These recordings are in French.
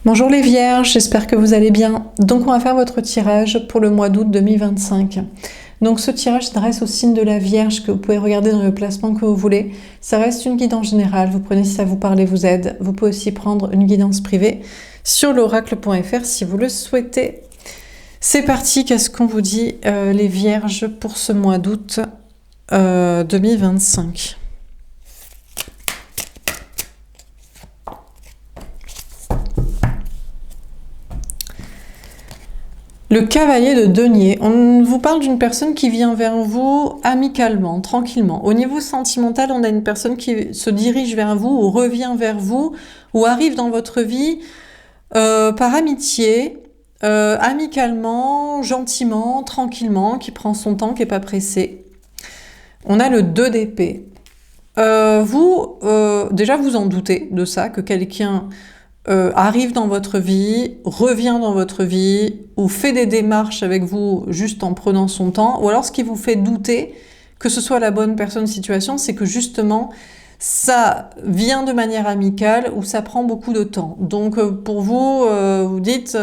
Bonjour les Vierges, j'espère que vous allez bien. Donc on va faire votre tirage pour le mois d'août 2025. Donc ce tirage s'adresse au signe de la Vierge que vous pouvez regarder dans le placement que vous voulez. Ça reste une guidance générale, vous prenez si ça vous parle et vous aide. Vous pouvez aussi prendre une guidance privée sur l'oracle.fr si vous le souhaitez. C'est parti, qu'est-ce qu'on vous dit les Vierges pour ce mois d'août 2025 ? Le cavalier de denier, on vous parle d'une personne qui vient vers vous amicalement, tranquillement. Au niveau sentimental, on a une personne qui se dirige vers vous ou revient vers vous ou arrive dans votre vie par amitié, amicalement, gentiment, tranquillement, qui prend son temps, qui n'est pas pressé. On a le 2 d'épée. Déjà vous en doutez de ça, que quelqu'un arrive dans votre vie, revient dans votre vie, ou fait des démarches avec vous juste en prenant son temps, ou alors ce qui vous fait douter que ce soit la bonne personne situation, c'est que justement ça vient de manière amicale ou ça prend beaucoup de temps. Donc pour vous, vous dites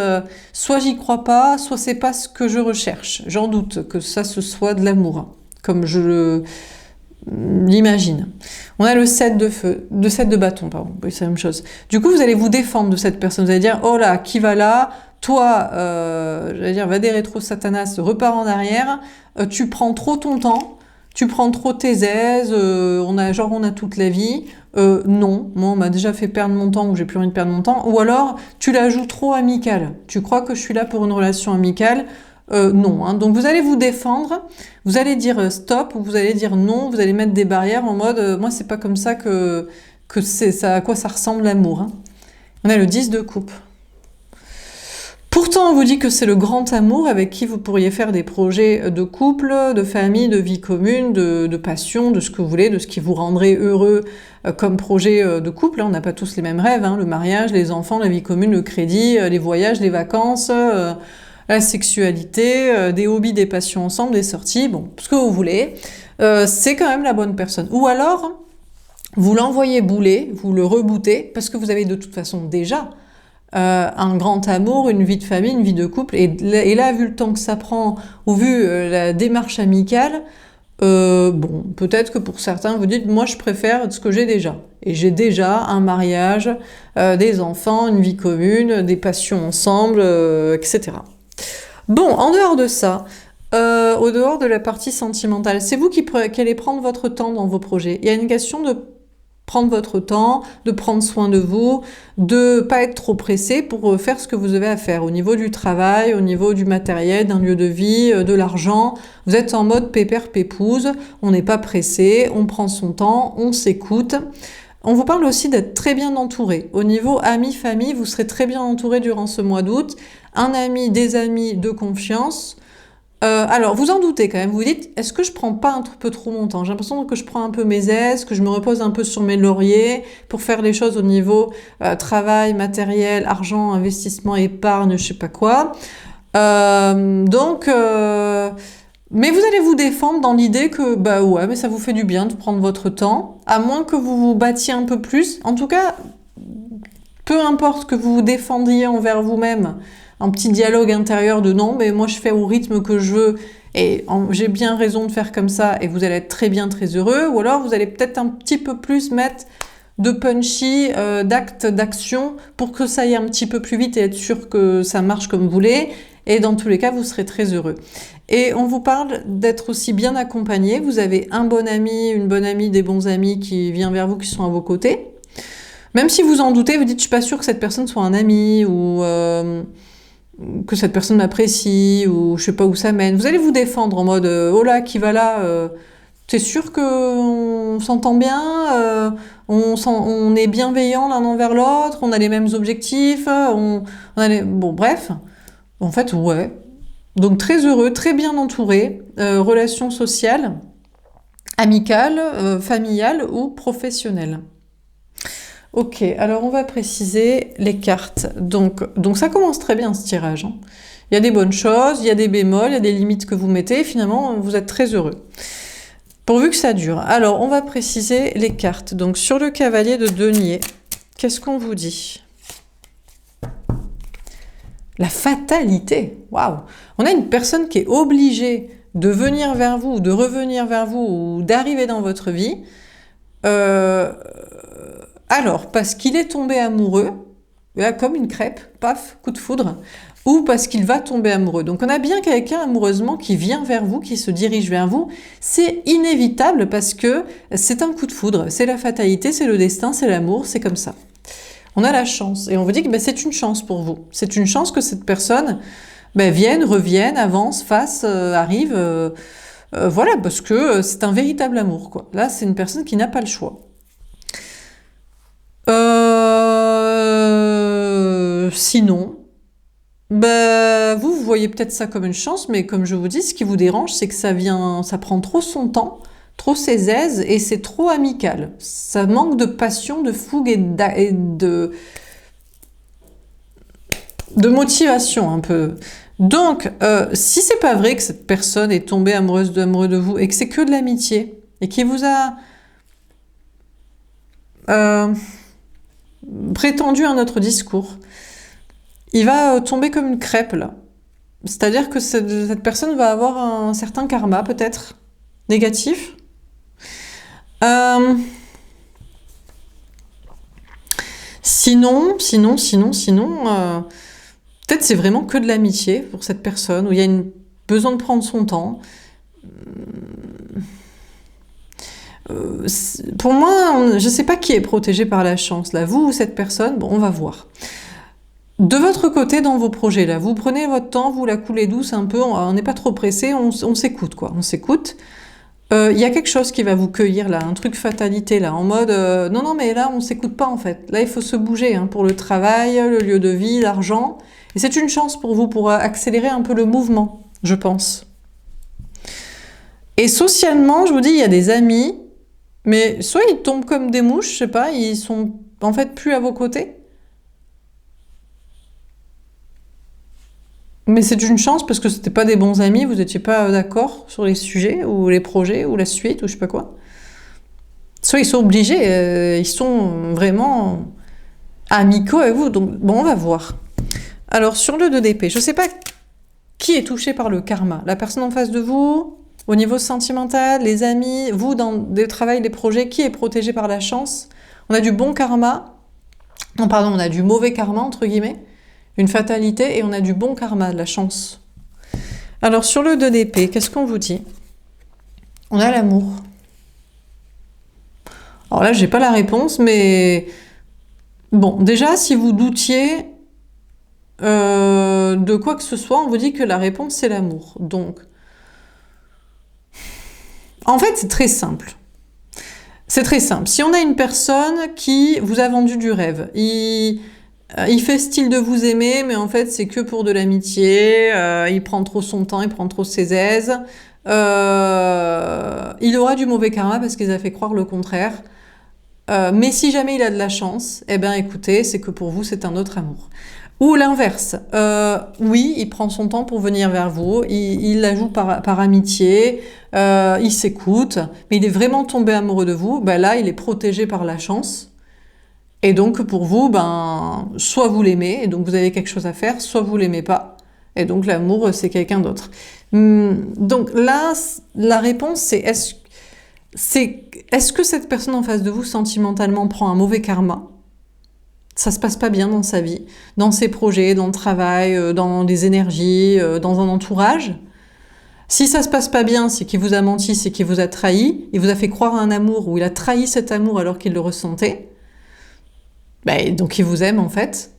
soit j'y crois pas, soit c'est pas ce que je recherche. J'en doute que ça ce soit de l'amour, comme je l'imagine. On a le 7 de feu, le 7 de bâton, pardon, oui, c'est la même chose. Du coup, vous allez vous défendre de cette personne, vous allez dire, oh là, qui va là, toi, j'allais dire, va des rétro satanas, repars en arrière, tu prends trop ton temps, tu prends trop tes aises, on a toute la vie, non, moi on m'a déjà fait perdre mon temps ou j'ai plus envie de perdre mon temps, ou alors tu la joues trop amicale, tu crois que je suis là pour une relation amicale, non, hein. Donc vous allez vous défendre, vous allez dire stop ou vous allez dire non, vous allez mettre des barrières en mode moi c'est pas comme ça que c'est ça, à quoi ça ressemble l'amour, hein. On a le 10 de coupe. Pourtant on vous dit que c'est le grand amour avec qui vous pourriez faire des projets de couple, de famille, de vie commune, de passion, de ce que vous voulez, de ce qui vous rendrait heureux comme projet de couple. On n'a pas tous les mêmes rêves, hein, le mariage, les enfants, la vie commune, le crédit, les voyages, les vacances, la sexualité, des hobbies, des passions ensemble, des sorties, bon, ce que vous voulez, c'est quand même la bonne personne. Ou alors, vous l'envoyez bouler, vous le rebootez, parce que vous avez de toute façon déjà un grand amour, une vie de famille, une vie de couple, et là, vu le temps que ça prend, ou vu la démarche amicale, bon, peut-être que pour certains, vous dites, moi je préfère ce que j'ai déjà. Et j'ai déjà un mariage, des enfants, une vie commune, des passions ensemble, etc. Bon, en dehors de ça, au dehors de la partie sentimentale, c'est vous qui allez prendre votre temps dans vos projets. Il y a une question de prendre votre temps, de prendre soin de vous, de pas être trop pressé pour faire ce que vous avez à faire au niveau du travail, au niveau du matériel, d'un lieu de vie, de l'argent. Vous êtes en mode pépère pépouze, on n'est pas pressé, on prend son temps, on s'écoute. On vous parle aussi d'être très bien entouré. Au niveau amis, famille, vous serez très bien entouré durant ce mois d'août. Un ami, des amis de confiance. Alors, vous en doutez quand même. Vous dites, est-ce que je prends pas un peu trop mon temps? J'ai l'impression que je prends un peu mes aises, que je me repose un peu sur mes lauriers pour faire les choses au niveau travail, matériel, argent, investissement, épargne, je sais pas quoi. Mais vous allez vous défendre dans l'idée que, bah ouais, mais ça vous fait du bien de prendre votre temps, à moins que vous vous battiez un peu plus. En tout cas, peu importe que vous vous défendiez envers vous-même, un petit dialogue intérieur de non, mais moi je fais au rythme que je veux, et j'ai bien raison de faire comme ça, et vous allez être très bien, très heureux, ou alors vous allez peut-être un petit peu plus mettre de punchy, d'actes, d'action, pour que ça aille un petit peu plus vite et être sûr que ça marche comme vous voulez, et dans tous les cas, vous serez très heureux. Et on vous parle d'être aussi bien accompagné, vous avez un bon ami, une bonne amie, des bons amis qui viennent vers vous, qui sont à vos côtés. Même si vous en doutez, vous dites, je suis pas sûre que cette personne soit un ami, ou que cette personne m'apprécie, ou je sais pas où ça mène. Vous allez vous défendre en mode, oh là, qui va là, t'es sûr qu'on s'entend bien, on est bienveillant l'un envers l'autre, on a les mêmes objectifs, Bon, bref. En fait, ouais. Donc très heureux, très bien entouré, relations sociales, amicales, familiales ou professionnelles. Ok, alors on va préciser les cartes. Donc ça commence très bien ce tirage, hein. Il y a des bonnes choses, il y a des bémols, il y a des limites que vous mettez, et finalement vous êtes très heureux. Pourvu que ça dure. Alors on va préciser les cartes. Donc sur le cavalier de denier, qu'est-ce qu'on vous dit ? La fatalité, waouh! On a une personne qui est obligée de venir vers vous, de revenir vers vous, ou d'arriver dans votre vie, alors, parce qu'il est tombé amoureux, là, comme une crêpe, paf, coup de foudre, ou parce qu'il va tomber amoureux. Donc on a bien quelqu'un amoureusement qui vient vers vous, qui se dirige vers vous. C'est inévitable parce que c'est un coup de foudre, c'est la fatalité, c'est le destin, c'est l'amour, c'est comme ça. On a la chance et on vous dit que ben, c'est une chance pour vous. C'est une chance que cette personne vienne, revienne, avance, fasse, arrive. Voilà, parce que c'est un véritable amour, quoi. Là, c'est une personne qui n'a pas le choix. Sinon, vous voyez peut-être ça comme une chance, mais comme je vous dis, ce qui vous dérange, c'est que ça prend trop son temps, trop ses aises, et c'est trop amical. Ça manque de passion, de fougue et de motivation un peu. Donc, si c'est pas vrai que cette personne est tombée amoureux de vous, et que c'est que de l'amitié, et qui vous a prétendu un autre discours, il va tomber comme une crêpe, là. C'est-à-dire que cette personne va avoir un certain karma, peut-être, négatif. Sinon, peut-être c'est vraiment que de l'amitié pour cette personne, où il y a besoin de prendre son temps. Pour moi, je ne sais pas qui est protégé par la chance, là, vous ou cette personne, bon, on va voir. De votre côté, dans vos projets, là, vous prenez votre temps, vous la coulez douce un peu, on n'est pas trop pressé, on s'écoute, quoi, on s'écoute. Il y a quelque chose qui va vous cueillir, là, un truc fatalité, là, en mode, non, mais là, on s'écoute pas, en fait. Là, il faut se bouger, hein, pour le travail, le lieu de vie, l'argent. Et c'est une chance pour vous, pour accélérer un peu le mouvement, je pense. Et socialement, je vous dis, il y a des amis, mais soit ils tombent comme des mouches, je sais pas, ils sont en fait plus à vos côtés. Mais c'est une chance parce que c'était pas des bons amis, vous n'étiez pas d'accord sur les sujets ou les projets ou la suite ou je sais pas quoi. Soit ils sont obligés, ils sont vraiment amicaux avec vous. Donc bon, on va voir. Alors sur le 2 d'épée, je sais pas qui est touché par le karma. La personne en face de vous, au niveau sentimental, les amis, vous dans le travail, les projets, qui est protégé par la chance? On a du bon karma, non pardon, on a du mauvais karma entre guillemets. Une fatalité et on a du bon karma, de la chance. Alors sur le 2 d'épée, qu'est-ce qu'on vous dit? On a l'amour. Alors là, j'ai pas la réponse, mais bon, déjà, si vous doutiez de quoi que ce soit, on vous dit que la réponse c'est l'amour. Donc, en fait, c'est très simple. C'est très simple. Si on a une personne qui vous a vendu du rêve, il fait style de vous aimer, mais en fait, c'est que pour de l'amitié. Il prend trop son temps, il prend trop ses aises. Il aura du mauvais karma parce qu'il a fait croire le contraire. Mais si jamais il a de la chance, eh ben écoutez, c'est que pour vous, c'est un autre amour. Ou l'inverse. Oui, il prend son temps pour venir vers vous. Il la joue par amitié. Il s'écoute. Mais il est vraiment tombé amoureux de vous. Ben là, il est protégé par la chance. Et donc pour vous, soit vous l'aimez, et donc vous avez quelque chose à faire, soit vous l'aimez pas, et donc l'amour c'est quelqu'un d'autre. Donc là, la réponse c'est est-ce que cette personne en face de vous sentimentalement prend un mauvais karma? Ça se passe pas bien dans sa vie, dans ses projets, dans le travail, dans les énergies, dans un entourage. Si ça se passe pas bien, c'est qu'il vous a menti, c'est qu'il vous a trahi, il vous a fait croire à un amour, ou il a trahi cet amour alors qu'il le ressentait. Donc il vous aime en fait.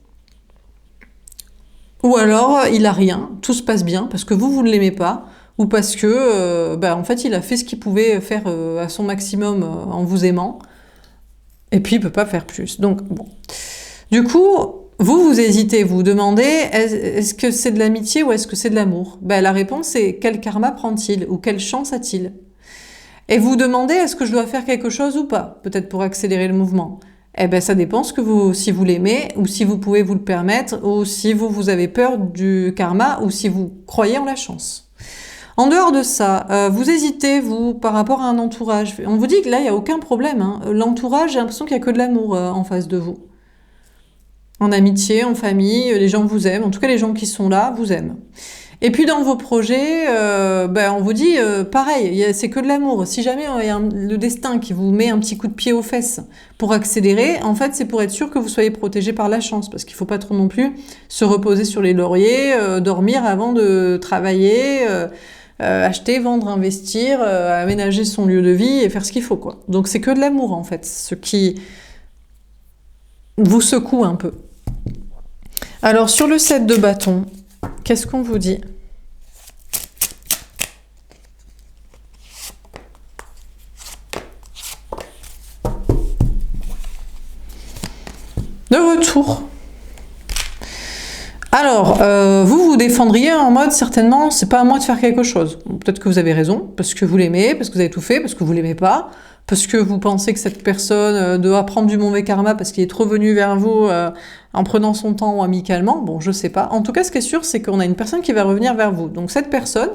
Ou alors il a rien, tout se passe bien parce que vous ne l'aimez pas, ou parce que en fait il a fait ce qu'il pouvait faire à son maximum en vous aimant, et puis il peut pas faire plus. Donc bon. Du coup, vous hésitez, vous demandez est-ce que c'est de l'amitié ou est-ce que c'est de l'amour? La réponse est quel karma prend-il ou quelle chance a-t-il? Et vous demandez est-ce que je dois faire quelque chose ou pas, peut-être pour accélérer le mouvement. Ça dépend si vous l'aimez, ou si vous pouvez vous le permettre, ou si vous avez peur du karma, ou si vous croyez en la chance. En dehors de ça, vous hésitez, vous, par rapport à un entourage. On vous dit que là, il n'y a aucun problème. Hein. L'entourage, j'ai l'impression qu'il n'y a que de l'amour en face de vous. En amitié, en famille, les gens vous aiment. En tout cas, les gens qui sont là vous aiment. Et puis dans vos projets, on vous dit pareil, c'est que de l'amour. Si jamais il y a le destin qui vous met un petit coup de pied aux fesses pour accélérer, en fait c'est pour être sûr que vous soyez protégé par la chance, parce qu'il ne faut pas trop non plus se reposer sur les lauriers, dormir avant de travailler, acheter, vendre, investir, aménager son lieu de vie et faire ce qu'il faut, quoi. Donc c'est que de l'amour en fait, ce qui vous secoue un peu. Alors sur le 7 de bâton, qu'est-ce qu'on vous dit? De retour. Alors, vous vous défendriez en mode certainement, c'est pas à moi de faire quelque chose. Peut-être que vous avez raison, parce que vous l'aimez, parce que vous avez tout fait, parce que vous l'aimez pas, parce que vous pensez que cette personne doit prendre du mauvais karma parce qu'il est trop venu vers vous en prenant son temps ou amicalement. Bon, je sais pas. En tout cas, ce qui est sûr, c'est qu'on a une personne qui va revenir vers vous. Donc cette personne,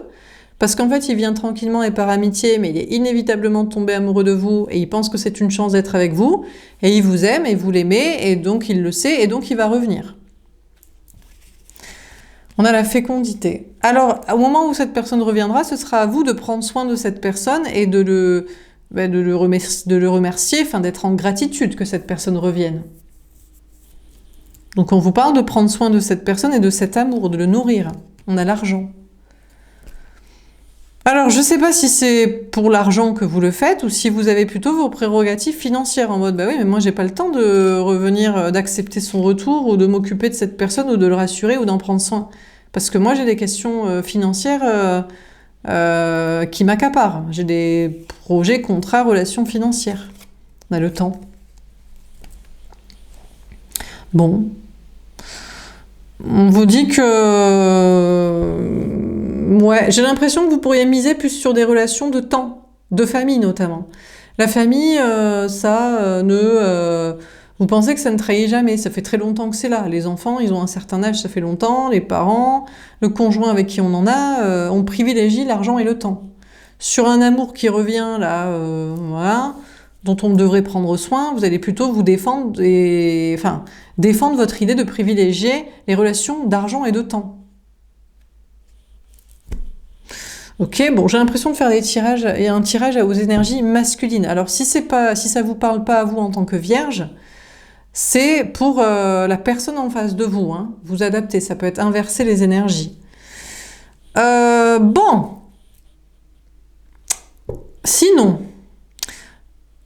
parce qu'en fait, il vient tranquillement et par amitié, mais il est inévitablement tombé amoureux de vous et il pense que c'est une chance d'être avec vous, et il vous aime et vous l'aimez, et donc il le sait, et donc il va revenir. On a la fécondité. Alors, au moment où cette personne reviendra, ce sera à vous de prendre soin de cette personne et de le remercier, enfin d'être en gratitude que cette personne revienne. Donc on vous parle de prendre soin de cette personne et de cet amour, de le nourrir. On a l'argent. Alors je ne sais pas si c'est pour l'argent que vous le faites ou si vous avez plutôt vos prérogatives financières en mode bah oui mais moi j'ai pas le temps de revenir, d'accepter son retour ou de m'occuper de cette personne ou de le rassurer ou d'en prendre soin. Parce que moi j'ai des questions financières qui m'accaparent. J'ai des projets, contrats, relations financières. On a le temps. Bon. On vous dit que... Ouais, j'ai l'impression que vous pourriez miser plus sur des relations de temps, de famille notamment. La famille, vous pensez que ça ne trahit jamais, ça fait très longtemps que c'est là. Les enfants, ils ont un certain âge, ça fait longtemps, les parents, le conjoint avec qui on en a, on privilégie l'argent et le temps. Sur un amour qui revient, là, voilà, dont on devrait prendre soin, vous allez plutôt vous défendre défendre votre idée de privilégier les relations d'argent et de temps. Ok, bon, j'ai l'impression de faire des tirages et un tirage aux énergies masculines. Alors si ça vous parle pas à vous en tant que vierge, c'est pour la personne en face de vous. Hein. Vous adaptez, ça peut être inverser les énergies. Bon. Sinon,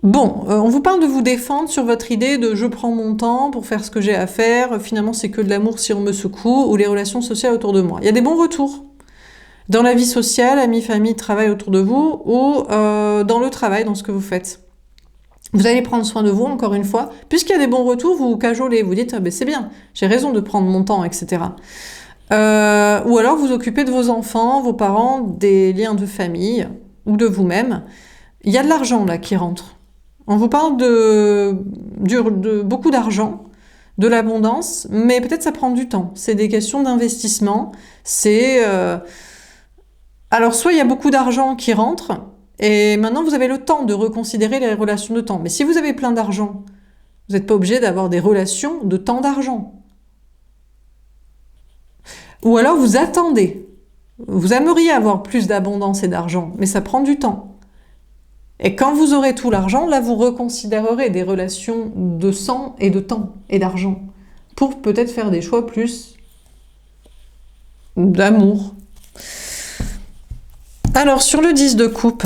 on vous parle de vous défendre sur votre idée de je prends mon temps pour faire ce que j'ai à faire. Finalement, c'est que de l'amour si on me secoue ou les relations sociales autour de moi. Il y a des bons retours. Dans la vie sociale, amis, famille, travail autour de vous, ou dans le travail, dans ce que vous faites. Vous allez prendre soin de vous, encore une fois. Puisqu'il y a des bons retours, vous vous cajolez, vous dites « c'est bien, j'ai raison de prendre mon temps, etc. » Ou alors vous occupez de vos enfants, vos parents, des liens de famille, ou de vous-même. Il y a de l'argent là qui rentre. On vous parle de beaucoup d'argent, de l'abondance, mais peut-être ça prend du temps. C'est des questions d'investissement, c'est... Alors, soit il y a beaucoup d'argent qui rentre, et maintenant vous avez le temps de reconsidérer les relations de temps. Mais si vous avez plein d'argent, vous n'êtes pas obligé d'avoir des relations de temps d'argent. Ou alors vous attendez. Vous aimeriez avoir plus d'abondance et d'argent, mais ça prend du temps. Et quand vous aurez tout l'argent, là vous reconsidérerez des relations de sang et de temps et d'argent, pour peut-être faire des choix plus d'amour. Alors, sur le 10 de coupe,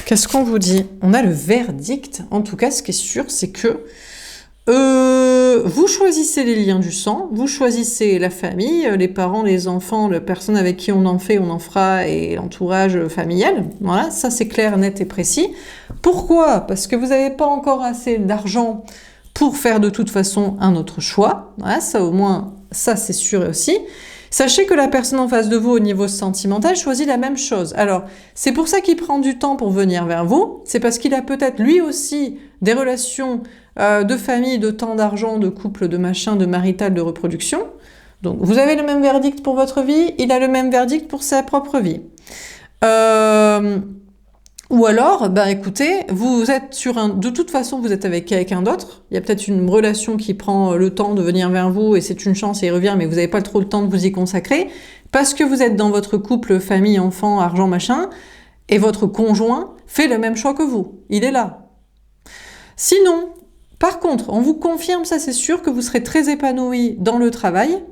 qu'est-ce qu'on vous dit? On a le verdict. En tout cas, ce qui est sûr, c'est que vous choisissez les liens du sang, vous choisissez la famille, les parents, les enfants, la personne avec qui on en fait, on en fera, et l'entourage familial. Voilà, ça c'est clair, net et précis. Pourquoi? Parce que vous n'avez pas encore assez d'argent pour faire de toute façon un autre choix. Voilà, ça au moins, ça c'est sûr aussi. Sachez que la personne en face de vous au niveau sentimental choisit la même chose. Alors, c'est pour ça qu'il prend du temps pour venir vers vous. C'est parce qu'il a peut-être lui aussi des relations de famille, de temps, d'argent, de couple, de machin, de marital, de reproduction. Donc, vous avez le même verdict pour votre vie, il a le même verdict pour sa propre vie. Ou alors, bah écoutez, vous êtes de toute façon, vous êtes avec quelqu'un d'autre. Il y a peut-être une relation qui prend le temps de venir vers vous et c'est une chance et il revient, mais vous n'avez pas trop le temps de vous y consacrer parce que vous êtes dans votre couple, famille, enfant, argent, machin, et votre conjoint fait le même choix que vous. Il est là. Sinon, par contre, on vous confirme, ça c'est sûr, que vous serez très épanoui dans le travail.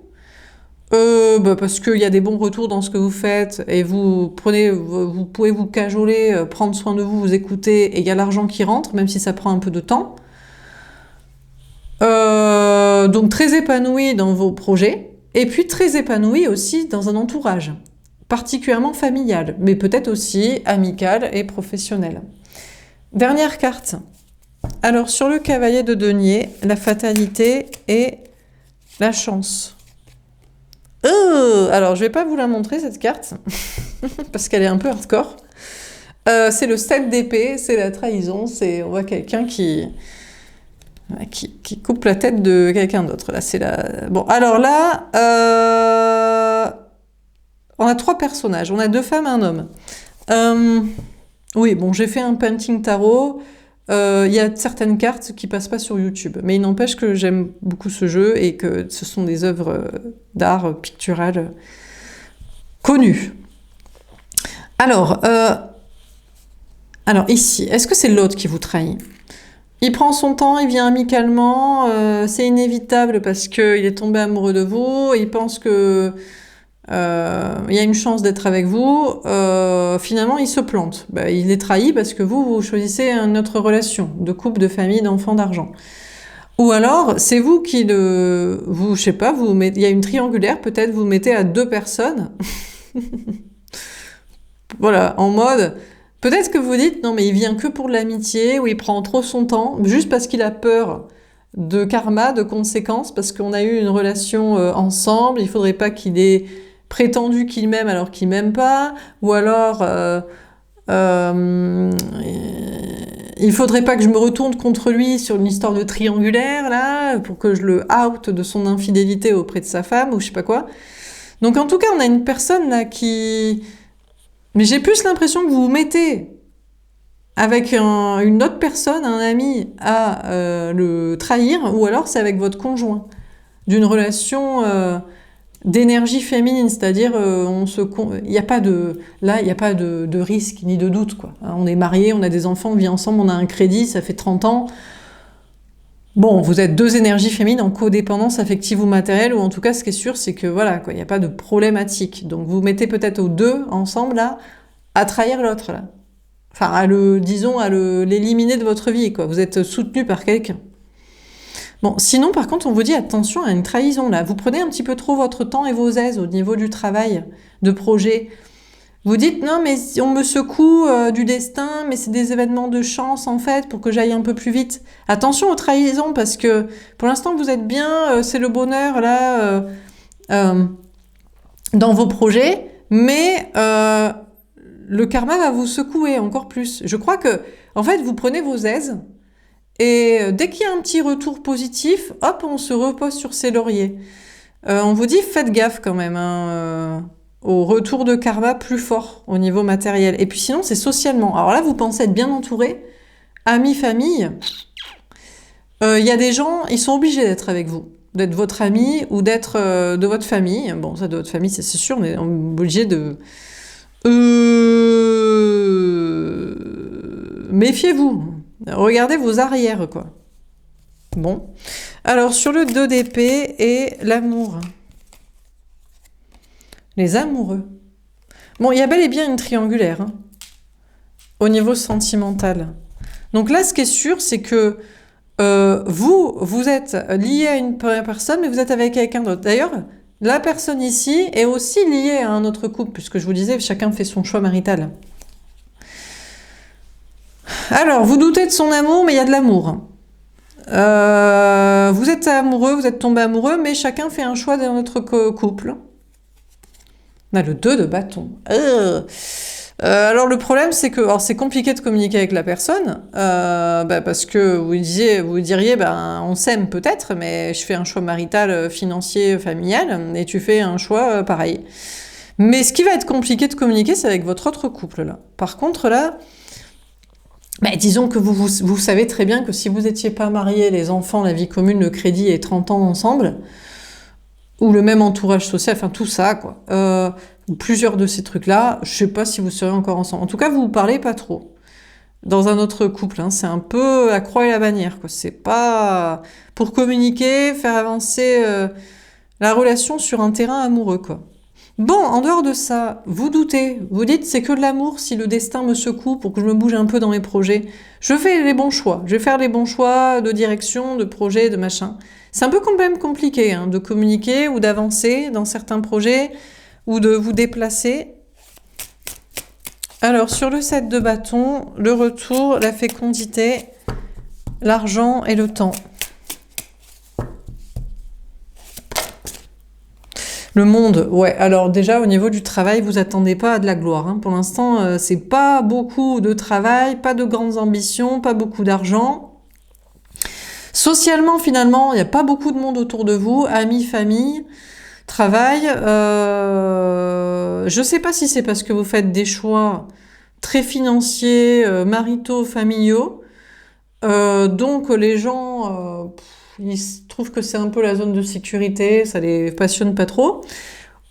Parce qu'il y a des bons retours dans ce que vous faites et vous pouvez vous cajoler, prendre soin de vous, vous écouter et il y a l'argent qui rentre, même si ça prend un peu de temps. Donc très épanoui dans vos projets et puis très épanoui aussi dans un entourage, particulièrement familial, mais peut-être aussi amical et professionnel. Dernière carte. Alors sur le cavalier de denier, la fatalité et la chance. Alors, je vais pas vous la montrer, cette carte, parce qu'elle est un peu hardcore. C'est le 7 d'épée, c'est la trahison, on voit quelqu'un qui coupe la tête de quelqu'un d'autre. Là, c'est la... Bon, alors là, on a 3 personnages, on a 2 femmes et un homme. Oui, bon, j'ai fait un painting tarot. Il y a certaines cartes qui passent pas sur YouTube, mais il n'empêche que j'aime beaucoup ce jeu et que ce sont des œuvres d'art picturales connues. Alors ici, est-ce que c'est l'autre qui vous trahit? Il prend son temps, il vient amicalement, c'est inévitable parce qu'il est tombé amoureux de vous, il pense que il y a une chance d'être avec vous, finalement il se plante. Il est trahi parce que vous choisissez une autre relation, de couple, de famille, d'enfants, d'argent. Ou alors, c'est vous qui je sais pas, il y a une triangulaire, peut-être vous mettez à 2 personnes. Voilà, en mode, peut-être que vous dites, non mais il vient que pour l'amitié, ou il prend trop son temps, juste parce qu'il a peur de karma, de conséquences, parce qu'on a eu une relation ensemble, il faudrait pas qu'il ait prétendu qu'il m'aime alors qu'il m'aime pas, ou alors il faudrait pas que je me retourne contre lui sur une histoire de triangulaire là, pour que je le out de son infidélité auprès de sa femme ou je sais pas quoi. Donc en tout cas on a une personne là mais j'ai plus l'impression que vous vous mettez avec une autre personne, un ami, à le trahir, ou alors c'est avec votre conjoint, d'une relation d'énergie féminine, c'est-à-dire il n'y a pas de risque ni de doute, quoi. On est mariés, on a des enfants, on vit ensemble, on a un crédit, ça fait 30 ans. Bon, vous êtes 2 énergies féminines en codépendance affective ou matérielle, ou en tout cas, ce qui est sûr, c'est que voilà, quoi, il n'y a pas de problématique. Donc vous mettez peut-être aux 2 ensemble là, à trahir l'autre là. Enfin, à l'éliminer de votre vie, quoi. Vous êtes soutenu par quelqu'un. Bon, sinon, par contre, on vous dit attention à une trahison, là. Vous prenez un petit peu trop votre temps et vos aises au niveau du travail, de projet. Vous dites, non, mais on me secoue du destin, mais c'est des événements de chance, en fait, pour que j'aille un peu plus vite. Attention aux trahisons, parce que pour l'instant, vous êtes bien, c'est le bonheur, là, dans vos projets, mais le karma va vous secouer encore plus. Je crois que, en fait, vous prenez vos aises, et dès qu'il y a un petit retour positif, hop, on se repose sur ses lauriers. On vous dit, faites gaffe quand même au retour de karma plus fort au niveau matériel. Et puis sinon, c'est socialement. Alors là, vous pensez être bien entouré, amis, famille. Y a des gens, ils sont obligés d'être avec vous, d'être votre ami ou d'être de votre famille. Bon, ça de votre famille, c'est sûr, mais on est obligé de... Méfiez-vous. Regardez vos arrières, quoi. Bon. Alors, sur le 2 d'épée et l'amour. Les amoureux. Bon, il y a bel et bien une triangulaire, hein, au niveau sentimental. Donc là, ce qui est sûr, c'est que vous êtes lié à une personne, mais vous êtes avec quelqu'un d'autre. D'ailleurs, la personne ici est aussi liée à un autre couple, puisque je vous disais, chacun fait son choix marital. Alors, vous doutez de son amour, mais il y a de l'amour. Vous êtes amoureux, vous êtes tombé amoureux, mais chacun fait un choix dans notre couple. On a le 2 de bâton. Alors le problème, c'est que c'est compliqué de communiquer avec la personne, parce que vous diriez, on s'aime peut-être, mais je fais un choix marital, financier, familial, et tu fais un choix pareil. Mais ce qui va être compliqué de communiquer, c'est avec votre autre couple là. Par contre là, disons que vous savez très bien que si vous n'étiez pas marié, les enfants, la vie commune, le crédit et 30 ans ensemble, ou le même entourage social, enfin tout ça, quoi. Ou plusieurs de ces trucs-là, je sais pas si vous seriez encore ensemble. En tout cas, vous vous parlez pas trop. Dans un autre couple, hein, c'est un peu la croix et la bannière, quoi. C'est pas pour communiquer, faire avancer la relation sur un terrain amoureux, quoi. Bon, en dehors de ça, vous doutez, vous dites c'est que de l'amour si le destin me secoue pour que je me bouge un peu dans mes projets. Je fais les bons choix, je vais faire les bons choix de direction, de projet, de machin. C'est un peu quand même compliqué hein, de communiquer ou d'avancer dans certains projets ou de vous déplacer. Alors, sur le 7 de bâton, le retour, la fécondité, l'argent et le temps. Le monde, ouais. Alors déjà, au niveau du travail, vous attendez pas à de la gloire. Hein. Pour l'instant, c'est pas beaucoup de travail, pas de grandes ambitions, pas beaucoup d'argent. Socialement, finalement, il n'y a pas beaucoup de monde autour de vous, amis, famille, travail. Je sais pas si c'est parce que vous faites des choix très financiers, maritaux, familiaux. Donc les gens, ils trouvent que c'est un peu la zone de sécurité, ça les passionne pas trop.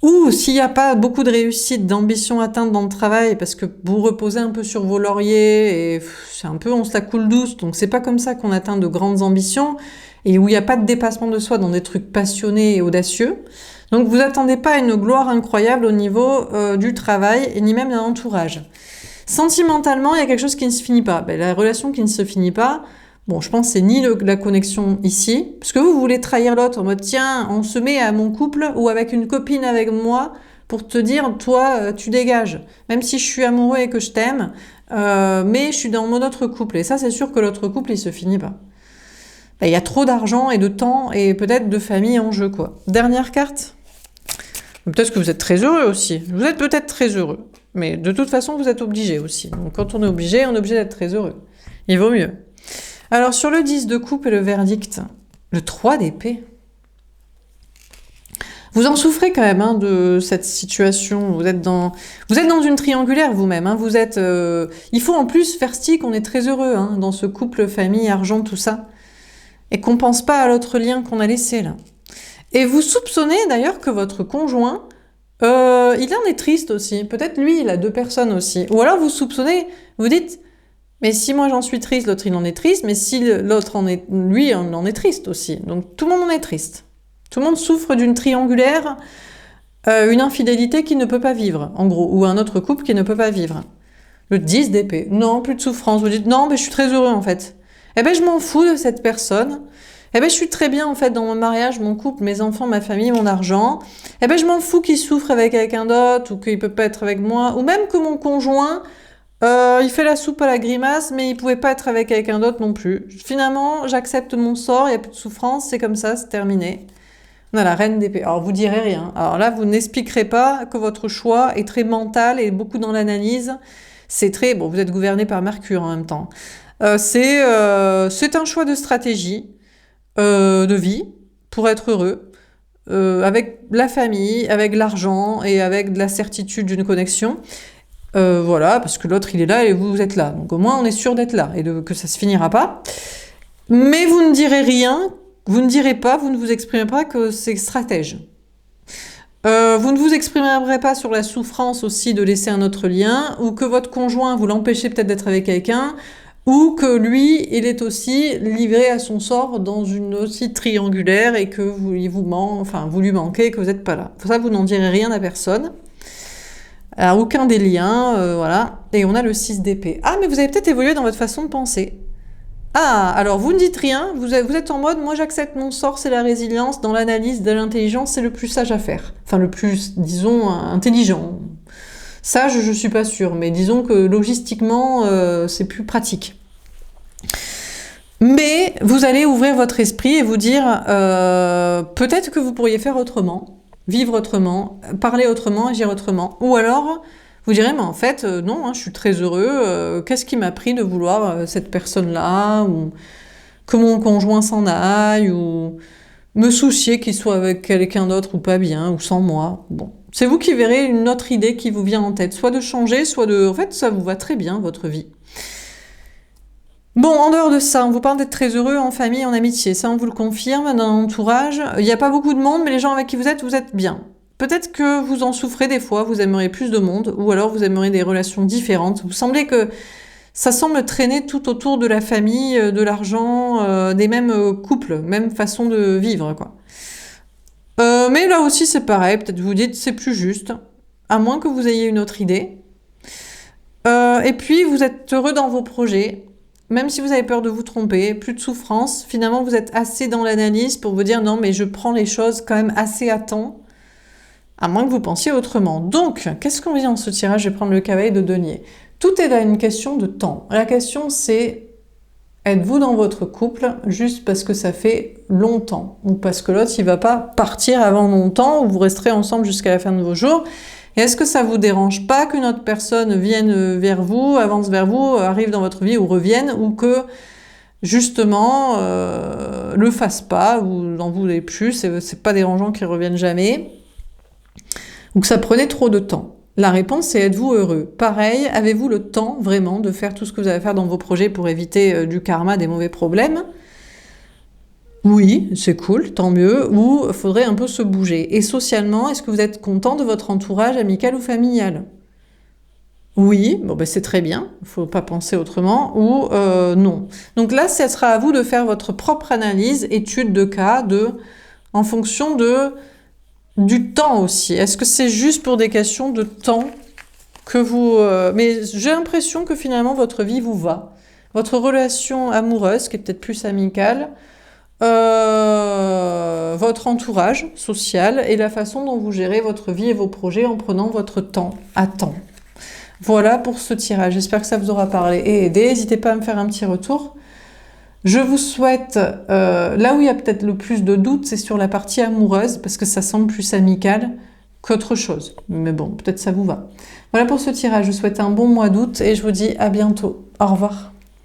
Ou s'il n'y a pas beaucoup de réussite, d'ambition atteinte dans le travail, parce que vous reposez un peu sur vos lauriers, et c'est un peu on se la coule douce, donc c'est pas comme ça qu'on atteint de grandes ambitions, et où il n'y a pas de dépassement de soi dans des trucs passionnés et audacieux. Donc vous attendez pas à une gloire incroyable au niveau du travail, et ni même d'un entourage. Sentimentalement, il y a quelque chose qui ne se finit pas. La relation qui ne se finit pas, bon, je pense que c'est ni la connexion ici, parce que vous voulez trahir l'autre en mode tiens, on se met à mon couple ou avec une copine avec moi pour te dire toi, tu dégages. Même si je suis amoureux et que je t'aime, mais je suis dans mon autre couple. Et ça, c'est sûr que l'autre couple, il se finit pas. Il y a trop d'argent et de temps et peut-être de famille en jeu, quoi. Dernière carte. Peut-être que vous êtes très heureux aussi. Vous êtes peut-être très heureux. Mais de toute façon, vous êtes obligé aussi. Donc quand on est obligé d'être très heureux. Il vaut mieux. Alors sur le 10 de coupe et le verdict, le 3 d'épée. Vous en souffrez quand même hein, de cette situation. Vous êtes dans une triangulaire vous-même. Hein. Il faut en plus faire style qu'on est très heureux hein, dans ce couple, famille, argent, tout ça. Et qu'on pense pas à l'autre lien qu'on a laissé là. Et vous soupçonnez d'ailleurs que votre conjoint il en est triste aussi. Peut-être lui, il a 2 personnes aussi. Ou alors vous soupçonnez, vous dites, mais si moi j'en suis triste, l'autre il en est triste, mais si l'autre lui en est triste aussi. Donc tout le monde en est triste. Tout le monde souffre d'une triangulaire, une infidélité qui ne peut pas vivre, en gros, ou un autre couple qui ne peut pas vivre. Le 10 d'épée. Non, plus de souffrance. Vous dites, non, mais je suis très heureux en fait. Eh ben je m'en fous de cette personne. Eh ben, je suis très bien, en fait, dans mon mariage, mon couple, mes enfants, ma famille, mon argent. Eh ben, je m'en fous qu'il souffre avec quelqu'un d'autre ou qu'il peut pas être avec moi. Ou même que mon conjoint, il fait la soupe à la grimace, mais il pouvait pas être avec quelqu'un d'autre non plus. Finalement, j'accepte mon sort, il n'y a plus de souffrance, c'est comme ça, c'est terminé. On a la reine d'épée. Alors, vous direz rien. Alors là, vous n'expliquerez pas que votre choix est très mental et beaucoup dans l'analyse. C'est très... Bon, vous êtes gouverné par Mercure en même temps. C'est un choix de stratégie. De vie pour être heureux, avec la famille, avec l'argent et avec de la certitude d'une connexion. Voilà, parce que l'autre il est là et vous êtes là. Donc au moins on est sûr d'être là et que ça se finira pas. Mais vous ne direz rien, vous ne direz pas, vous ne vous exprimez pas que c'est stratège. Vous ne vous exprimerez pas sur la souffrance aussi de laisser un autre lien, ou que votre conjoint vous l'empêchez peut-être d'être avec quelqu'un, ou que lui, il est aussi livré à son sort dans une aussi triangulaire et que vous lui manquez et que vous n'êtes pas là. Ça, vous n'en direz rien à personne. À aucun des liens, voilà. Et on a le 6 d'épée. Ah, mais vous avez peut-être évolué dans votre façon de penser. Ah, alors vous ne dites rien, vous êtes en mode, moi j'accepte mon sort, c'est la résilience, dans l'analyse de l'intelligence, c'est le plus sage à faire. Enfin, le plus, disons, intelligent. Sage, je suis pas sûre, mais disons que logistiquement, c'est plus pratique. Mais vous allez ouvrir votre esprit et vous dire, peut-être que vous pourriez faire autrement, vivre autrement, parler autrement, agir autrement. Ou alors, vous direz, mais en fait, non, hein, je suis très heureux, qu'est-ce qui m'a pris de vouloir cette personne-là, ou que mon conjoint s'en aille, ou me soucier qu'il soit avec quelqu'un d'autre ou pas bien, ou sans moi. Bon. C'est vous qui verrez une autre idée qui vous vient en tête, soit de changer, soit de... En fait, ça vous va très bien, votre vie. Bon, en dehors de ça, on vous parle d'être très heureux en famille, en amitié. Ça, on vous le confirme, dans l'entourage. Il n'y a pas beaucoup de monde, mais les gens avec qui vous êtes bien. Peut-être que vous en souffrez des fois, vous aimeriez plus de monde, ou alors vous aimeriez des relations différentes. Vous semblez que ça semble traîner tout autour de la famille, de l'argent, des mêmes couples, même façon de vivre, quoi. Mais là aussi, c'est pareil. Peut-être vous dites c'est plus juste, à moins que vous ayez une autre idée. Et puis, vous êtes heureux dans vos projets. Même si vous avez peur de vous tromper, plus de souffrance, finalement vous êtes assez dans l'analyse pour vous dire non mais je prends les choses quand même assez à temps, à moins que vous pensiez autrement. Donc, qu'est-ce qu'on dit dans ce tirage? Je vais prendre le cavalier de denier. Tout est là une question de temps. La question c'est, êtes-vous dans votre couple juste parce que ça fait longtemps, ou parce que l'autre il va pas partir avant longtemps, ou vous resterez ensemble jusqu'à la fin de vos jours? Et est-ce que ça vous dérange pas qu'une autre personne vienne vers vous, avance vers vous, arrive dans votre vie ou revienne, ou que justement le fasse pas, ou n'en voulez plus, c'est pas dérangeant qu'il revienne jamais, ou que ça prenait trop de temps? La réponse c'est êtes-vous heureux? Pareil, avez-vous le temps vraiment de faire tout ce que vous avez à faire dans vos projets pour éviter du karma, des mauvais problèmes? Oui, c'est cool, tant mieux, ou faudrait un peu se bouger. Et socialement, est-ce que vous êtes content de votre entourage amical ou familial? Oui, bon ben c'est très bien, il faut pas penser autrement, ou non. Donc là, ce sera à vous de faire votre propre analyse, étude de cas, en fonction du temps aussi. Est-ce que c'est juste pour des questions de temps que vous... mais j'ai l'impression que finalement votre vie vous va. Votre relation amoureuse, qui est peut-être plus amicale, votre entourage social et la façon dont vous gérez votre vie et vos projets en prenant votre temps à temps. Voilà pour ce tirage, j'espère que ça vous aura parlé et aidé. N'hésitez pas à me faire un petit retour. Je vous souhaite, là où il y a peut-être le plus de doutes, c'est sur la partie amoureuse, parce que ça semble plus amical qu'autre chose. Mais bon, peut-être ça vous va. Voilà pour ce tirage, je vous souhaite un bon mois d'août et je vous dis à bientôt. Au revoir.